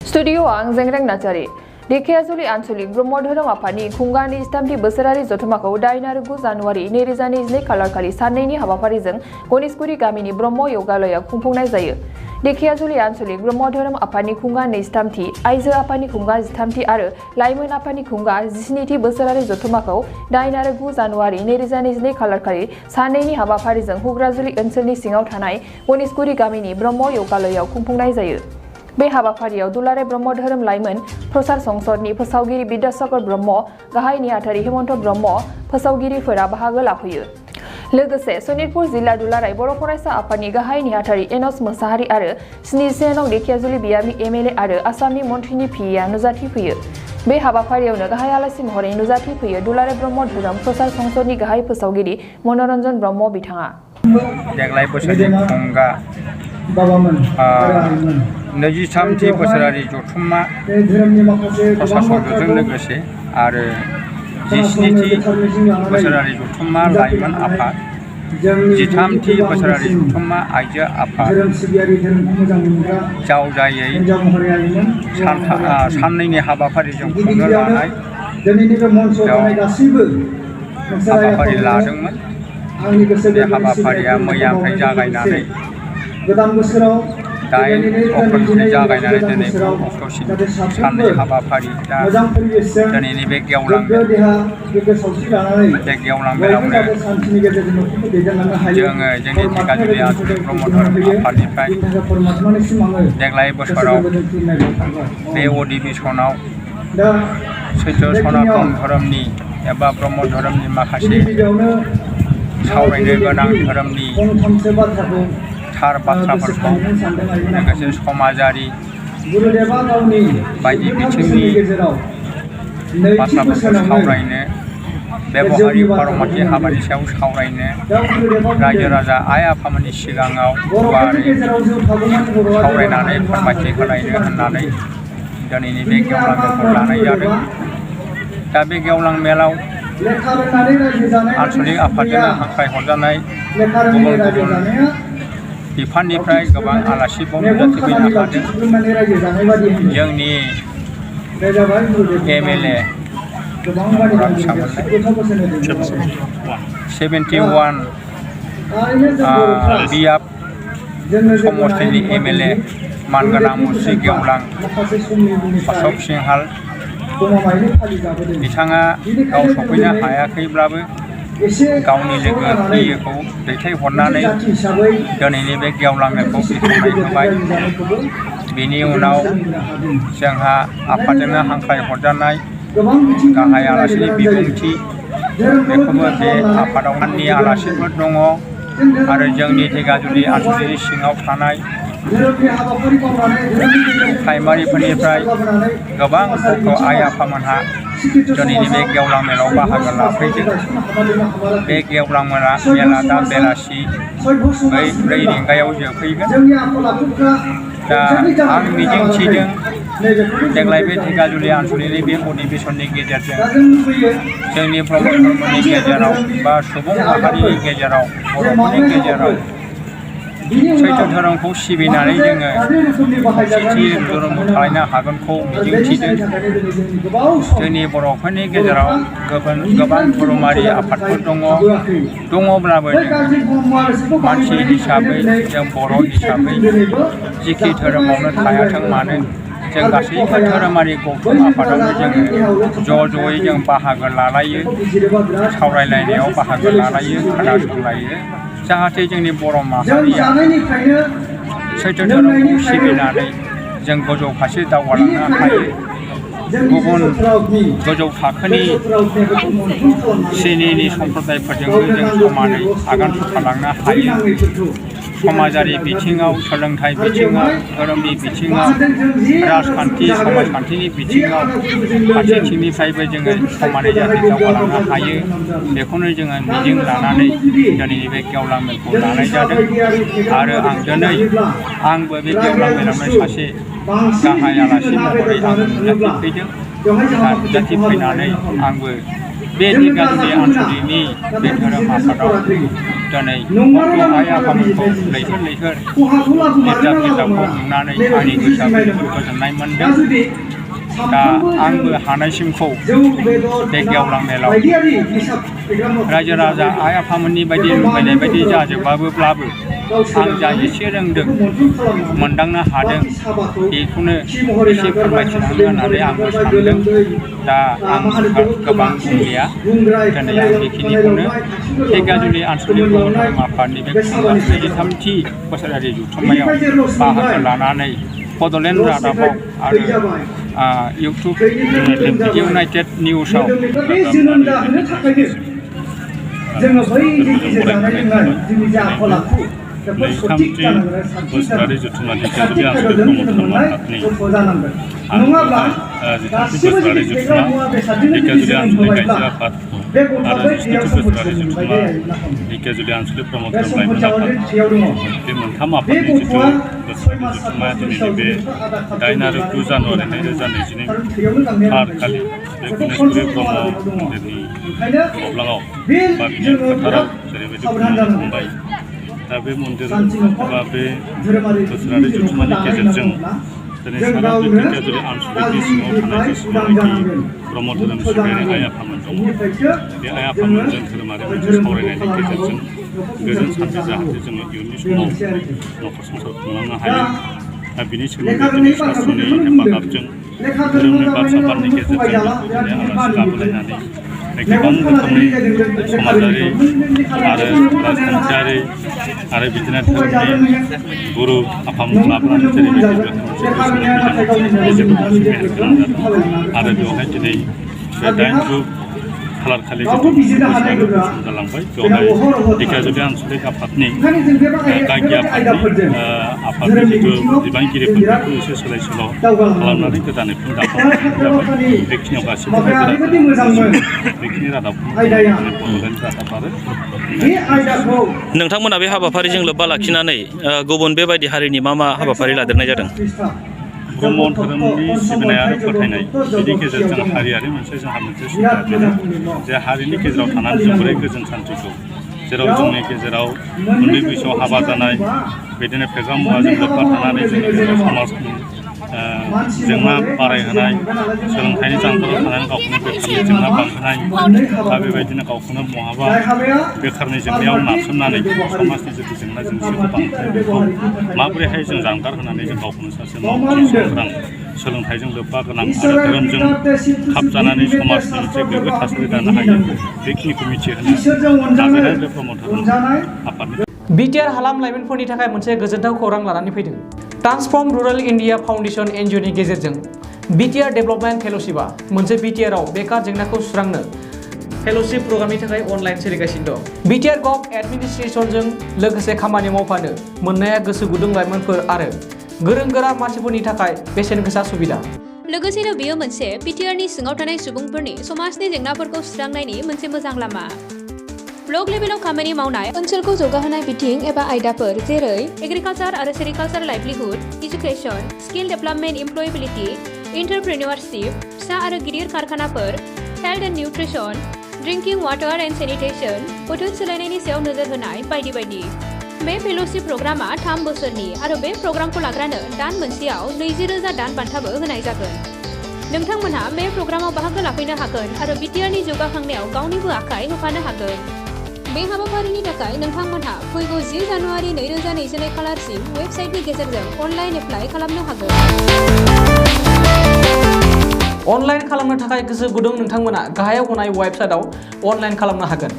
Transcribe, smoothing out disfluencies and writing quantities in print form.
Studio आं जेंग्रें नार्जारी धेकियाजुलि आनसलिक ब्रह्म धोरोम आफादनि खुंगानि 23थि बोसोरारि जथुम्माखौ 8 आरो 9 जानुवारि 2022 खालारखालि साननैनि हाबाफारिजों गणेशगुरि गामिनि ब्रह्म यगालयआव खुंफुंनाय जायो। धेकियाजुलि आनसलिक ब्रह्म धोरोम आफादनि खुंगा 23थि, आइजो आफादनि खुंगा 13थि आरो लाइमोन आफादनि खुंगा 17थि बोसोरारि जथुम्माखौ 8 आरो 9 जानुवारि 2022 खालारखालि साननैनि हाबाफारिजों हुग्राजुलि ओनसोलनि सिङाव थानाय गणेशगुरि गामिनि ब्रह्म यगालयआव खुंफुंनाय जायो। बे हाबाफारियाव दुलाराय ब्रह्म धोरोम लाइमोन प्रसार संसदनि फोसावगिरि विद्यासागर ब्रह्म, गाहाय नेहाथारि हेमन्त ब्रह्म, फोसावगिरिफोरा बाहागो लाफैयो। लोगोसे सनितपुर जिल्ला दुलाराय बर' फरायसा आफादनि गाहाय नेहाथारि एनस मोसाहारि आरो 77 नं धेकियाजुलि बियाबनि एमएलए आरो आसामनि मन्थ्रिनि पिएआ नुजाथिफैयो। बे हाबाफारियावनो गाहाय आलासि महरै नुजाथिफैयो दुलाराय ब्रह्म धोरोम प्रसार संसदनि गाहाय फोसावगिरि मनरन्जन ब्रह्म बिथाङा। देग्लाय बोसोरनि खुंगा 23थि बोसोरारि जथुम्मा प्रसार संसदजों लोगोसे आरो 17थि बोसोरारि जथुम्मा लाइमोन आफाद, 13थि बोसोरारि जथुम्मा आइजो आफाद जावजायै साननैनि हाबाफारिजों खुंनो लानाय हाबाफारि लादोंमोन। बे हाबाफारिया मैयानिफ्राय जागायनानै 8 अक्ट'निफ्राय जागायनानै दिनै 9 अक्ट'सिम साननै हाबाफारि दा दिनैनि बे गेवलां मेलावनो जोङो जोंनि धेकियाजुलि आनसलिक ब्रह्म धोरोम आफादनिफ्राय देग्लाय बोसोराव बे अधिवेशनाव सैथो सनातन धोरोमनि एबा ब्रह्म धोरोमनि माखासे सावरायनो गोनां धोरोमनि थार बाथ्राफोरखौ लोगोसे समाजारि बायदि बिथिंनि बाथ्राफोरखौ सावरायनो, बेबहारि पारमार्थि हाबानि सायाव सावरायनो रायजो राजा आइ आफामोननि सिगाङाव गुवारै सावरायनानै फोरमायथि होलायनो होननानै दिनैनि बे गेवलां मेलखौ लानाय जादों। दा बे गेवलां मेलाव आनसलिक आफादजों हांख्रायहरजानाय गुबुन गुबुन बिफाननिफ्राय गोबां आलासिफोर नुजाथिफैनो हादों। जोंनि एमएलए 71 बियाब समस्तिनि एमएलए मानगोनां मुस्रि गेवलां अशक सिंहाल बिथाङा गाव सफैनो हायाखैब्लाबो गावनि लोगो पिएखौ दैथायहरनानै दिनैनि बे गेवलां मेलखौ बेखेवनाय होबाय। बेनि उनाव जोंहा आफादजोंनो हांख्रायहरजानाय गाहाय आलासिनि बिबुंथि, बेखौबो बे आफादावनि आलासिफोर दङ आरो जोंनि धेकियाजुलि आनसलिकनि सिङाव थानाय प्राइमारिफोरनिफ्राय गोबां गथ' आइ आफामोनहा दिनैनि बे गेवलां मेलाव बाहागो लाफैदों। बे गेवलां मेला दा बेलासि 4 रिंगायाव जोबहैगोन। दा आं मिजिंथिदों देग्लाय बे धेकियाजुलि आनसलिकनि बे अधिवेशननि गेजेरजों जोंनि ब्रह्म धर्मनि गेजेराव बा सुबुं माहारिनि गेजेराव बर'फोरनि गेजेराव सैथो धोरोमखौ सिबिनानै जोङो खौसेथि धोरोमखौ थालायनो हागोनखौ मिजिंथिदों। जोंनि बर'फोरनि गेजेराव गोबां धोरोमारि आफादफोर दङब्लाबो जों मानसि हिसाबै, जों बर' हिसाबै जिखि धोरोमावनो थायाथों मानो जों गासैबो धोरोमारि गौथुम आफादावनो जोङो ज'यै जों बाहागो लालायो, सावरायलायनायाव बाहागो लालायो, खोनासंलायो, जाहाथे जोंनि बर' माहारिया सैथो धोरोमखौ सिबिनानै जों गोजौ फारसे दावगालांनो हायो, गुबुन गोजौ थाखोनि श्रेणिनि सम्प्रदायफोरजोंबो जों समानै आगान सुरलांनो हायो। समाजारि बिथिङाव, सोलोंथाइ बिथिङाव, धोरोमनि बिथिङाव, राजखान्थि समाजखान्थिनि बिथिङाव फारसेथिंनिफ्रायबो जोङो समानै जाहाथे दावगालांनो हायो, बेखौनो जोङो मिजिं लानानै दिनैनि बे गेवलां मेलखौ लानाय जादों। आरो आंबो बे गेवलां मेलावनो सासे गाहाय आलासि महरै आं नुजाथिफैदों। नुजाथिफैनानै आंबो बे ढेकियाजुलि आनसलिकनि बे धोरोम आफादाव दिनै गथ' आइ आफामोनखौ लैहोर लैहोर गिर्जा फिल्डावखौ नुनानै आंनि गोसोआबो जोबोद गोजोननाय मोनदों। दा आंबो हानायसिमखौ बे गेवलां मेलाव रायजो राजा आइ आफामोननि बायदि लुबैनाय बायदि जाजोबाब्लाबो आं जा एसे रोंदों मोनदांनो हादों बेखौनो एसे फोरमायथिनांगौ होननानै आंबो सानदों। दा आं गोबां बुंलिया दिनै आं बेखिनिखौनो ढेकियाजुलि आनसलिक ब्रह्म धोरोम आफादनि बे 43थि बोसोरारि जथुम्मायाव बाहागो लानानै बड'लेण्ड रादाबाव आरो इउटुब इउनाइटेड निउसाव बोसोरारि जथुम्मा ढेकियाजुलि आनसलिक ब्रह्म धोरोम आफादनि बोसोरारि जथुम्मा ढेकियाजुलि आनसलिक आइजो आफाद आरो 27थि बोसोरारि जथुम्मा ढेकियाजुलि आनसलिक ब्रह्म धोरोम लाइमोन आफाद बे मोनथाम आफादनि जिथु बोसोरारि जथुम्माया दिनैनि बे 8 आरो 9 जानुवारि 2022 खालारखालि बे गणेशपुरि ब्रह्म मन्दिरनि अब्लाङाव बा बिनि फोथाराव जेरैबायदि खुंबाय। दा बे मन्दिर बा बे बोसोरारि जथुम्मानि गेजेरजों दिनै सारा बे ढेकियाजुलि आनसलिकनि सिङाव थानाय जेसेबांनाखि ब्रह्म धोरोम सिबियारि आइ आफामोन दङ बे आइ आफामोनजों धोरोमारि मोनसे सावरायनायनि गेजेरजों गोजोन सान्थि जाहाथे जोङो इयुननि समाव न'खर संसार खुंलांनो हायो। दा बिनि सोमोन्दै दिनै शास्त्रनि हेफाजाबजों धोरोमनि बाथ्राफोरनि गेजेरजों दिनै आलासि लाबोलायनानै गोबां रोखोमनि समाजारि आरो राजखान्थियारि आरो बिदिनो धोरोमनि गुरु आफामोन लाबोनानै जेरैबायदि आरो बेवहाय दिनै बे 8 खालारखालि जिथु बोसोरारि जालांबाय बेवहाय ढेकियाजुलि आनसलिक आफादनि गागि आफादनि जिथु बिबानगिरिफोरखौ एसे सोलाय सोल' खालामनानै गोदानै दाफुंनाय जाबाय। बेखिनियाव गासिबो बेखिनि रादाबखौ बड'लेण्ड रादाब आरो नोंथांमोना बे हाबाफारिजों लोब्बा लाखिनानै गुबुन बेबायदि हारिनि मा हाबाफारि लादेरनाय जादों? ब्रह्म धोरोमनि सिबिनाय आरो फोथायनाय बेनि गेजेरजों हारियारि मोनसे जोंहा मोनसे सुबिदा बेनो जे हारिनि गेजेराव थानानै जों बोरै गोजोन सान्थिखौ जेराव जोंनि गेजेराव उन्दै बैसोआव हाबा जानाय बिदिनो फेग्रा मुवाजों लोब्बा थानानै जोंनि गेजेराव समाजनि जेंना बारायहोनाय सोलोंथाइनि जानगाराव थानानै गावखौनो बेखारनि जेंना बांहोनाय दा बेबायदिनो गावखौनो बहाबा बेखारनि जेंनायाव नारसोमनानै समाजनि जिथु जेंना जेंसिखौ बांहोनाय बेखौ माबोरैहाय जों जानगार होनानै जों गावखौनो सासे मावथि सांग्रां सोलोंथाइजों लोब्बा गोनां आरो धोरोमजों खाबजानानै समाजनि मोनसे गोग्गो थासारि दानो हायो बेखिनिखौ मिथिहोनो नाजानाय बे ब्रह्म धोरोम आफादनि बिटिआर हालाम लाइमोनफोरनि थाखाय मोनसे गोजोनथाव खौरां लानानै फैदों। ट्रान्सफर्म रुरल इन्डिया फाउन्डेसन एनजिअनि गेजेरजों बिटिआर डेभेलपमेन्ट फेल'शिपआ मोनसे बिटिआरआव बेकार जेंनाखौ सुस्रांनो फेल'शिप प्रग्रामनि थाखाय अनलाइन सोलिगासिनो दं। बिटिआर गभ एडमिनिस्ट्रेसनजों लोगोसे खामानि मावफानो मोननाया गोसो गुदुं लाइमोनफोर आरो गोरों गोरा मानसिफोरनि थाखाय बेसेन गोसा सुबिदा। लोगोसेनो बेयो मोनसे बिटिआरनि सिङाव थानाय सुबुंफोरनि समाजनि जेंनाफोरखौ सुस्रांनायनि मोनसे मोजां लामा। ब्लक लेभेलाव खामानि मावनाय ओनसोलखौ जौगाहोनाय बिथिं एबा आयदाफोर जेरै एग्रिकालचार आरो sericulture livelihood, education, skill development, employability, entrepreneurship, फिसा आरो गिदिर कारखानाफोर, health and nutrition, drinking water and sanitation, बोथोर सोलायनायनि सायाव नोजोर होनाय बायदि बायदि। बे फेल'शिप प्रग्रामा 3 बोसोरनि आरो बे प्रग्रामखौ लाग्रानो दान मोनसेयाव 20,000 दान बान्थाबो होनाय जागोन। नोंथांमोनहा बे प्रग्रामाव बाहागो लाफैनो हागोन आरो बिटिआरनि जौगाखांनायाव गावनिबो आखाइ होफानो हागोन। बे हाबाफारिनि थाखाय नोंथांमोनहा फैगौ 10 जानुवारि 2022 खालारसिम वेबसाइटनि गेजेरजों अनलाइन एप्लाइ खालामनो हागोन। अनलाइन खालामनो थाखाय गोसो गुदुं नोंथांमोना गाहायाव होनाय वेबसाइटआव अनलाइन खालामनो हागोन।